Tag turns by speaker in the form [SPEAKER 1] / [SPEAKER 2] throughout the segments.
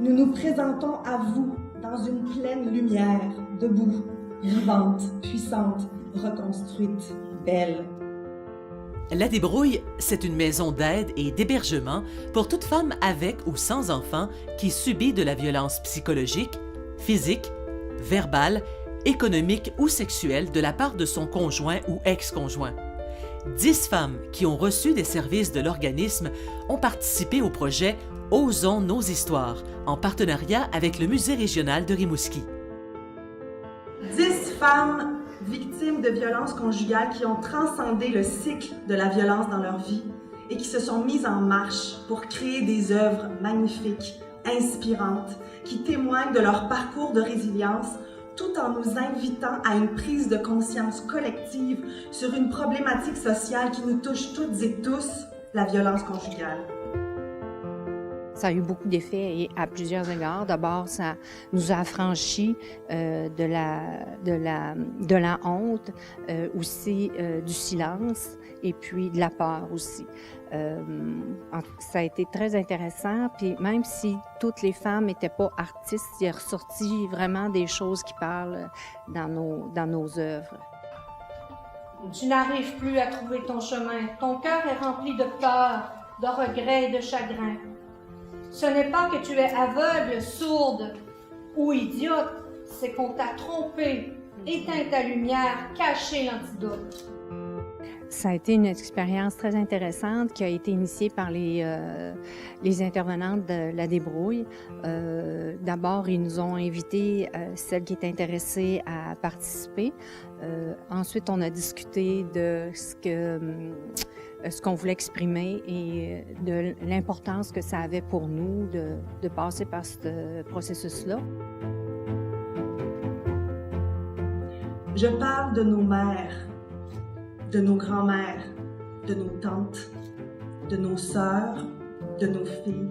[SPEAKER 1] Nous nous présentons à vous dans une pleine lumière, debout, vivante, puissante, reconstruite, belle.
[SPEAKER 2] La Débrouille, c'est une maison d'aide et d'hébergement pour toute femme avec ou sans enfant qui subit de la violence psychologique, physique, verbale, économique ou sexuelle de la part de son conjoint ou ex-conjoint. 10 femmes qui ont reçu des services de l'organisme ont participé au projet Osons nos histoires, en partenariat avec le Musée régional de Rimouski.
[SPEAKER 1] 10 femmes victimes de violences conjugales qui ont transcendé le cycle de la violence dans leur vie et qui se sont mises en marche pour créer des œuvres magnifiques, inspirantes, qui témoignent de leur parcours de résilience tout en nous invitant à une prise de conscience collective sur une problématique sociale qui nous touche toutes et tous, la violence conjugale.
[SPEAKER 3] Ça a eu beaucoup d'effets et à plusieurs égards. D'abord, ça nous a affranchis de la honte, aussi du silence et puis de la peur aussi. Ça a été très intéressant. Puis même si toutes les femmes n'étaient pas artistes, il est ressorti vraiment des choses qui parlent dans nos œuvres.
[SPEAKER 4] Tu n'arrives plus à trouver ton chemin. Ton cœur est rempli de peur, de regrets et de chagrin. Ce n'est pas que tu es aveugle, sourde ou idiote, c'est qu'on t'a trompé, éteint ta lumière, caché l'antidote.
[SPEAKER 3] Ça a été une expérience très intéressante qui a été initiée par les intervenantes de la Débrouille. D'abord, ils nous ont invité, celles qui étaient intéressées à participer. Ensuite, on a discuté de ce qu'on voulait exprimer et de l'importance que ça avait pour nous de passer par ce processus-là.
[SPEAKER 1] Je parle de nos mères, de nos grands-mères, de nos tantes, de nos sœurs, de nos filles.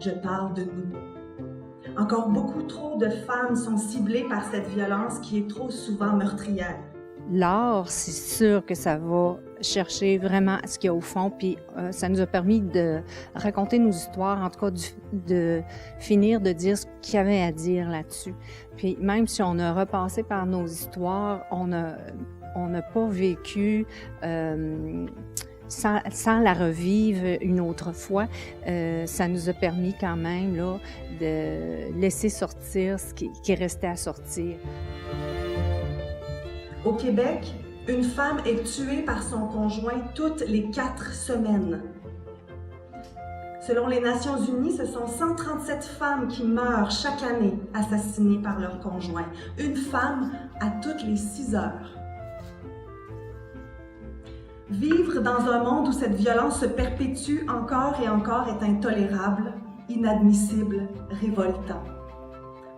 [SPEAKER 1] Je parle de nous. Encore beaucoup trop de femmes sont ciblées par cette violence qui est trop souvent meurtrière.
[SPEAKER 3] L'art, c'est sûr que ça va chercher vraiment ce qu'il y a au fond, puis ça nous a permis de raconter nos histoires, en tout cas de finir de dire ce qu'il y avait à dire là-dessus. Puis même si on a repassé par nos histoires, on n'a pas vécu sans la revivre une autre fois. Ça nous a permis quand même là, de laisser sortir ce qui restait à sortir.
[SPEAKER 1] Au Québec, une femme est tuée par son conjoint toutes les 4 semaines. Selon les Nations Unies, ce sont 137 femmes qui meurent chaque année assassinées par leur conjoint. Une femme à toutes les 6 heures. Vivre dans un monde où cette violence se perpétue encore et encore est intolérable, inadmissible, révoltant.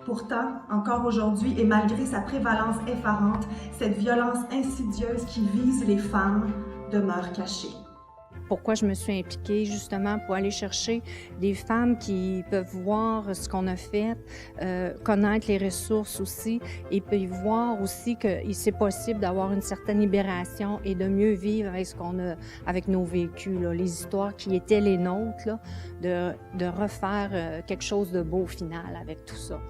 [SPEAKER 1] Pourtant, encore aujourd'hui, et malgré sa prévalence effarante, cette violence insidieuse qui vise les femmes demeure cachée.
[SPEAKER 3] Pourquoi je me suis impliquée, justement, pour aller chercher des femmes qui peuvent voir ce qu'on a fait, connaître les ressources aussi, et puis voir aussi que c'est possible d'avoir une certaine libération et de mieux vivre avec ce qu'on a, avec nos vécus, là, les histoires qui étaient les nôtres, là, de refaire quelque chose de beau au final avec tout ça.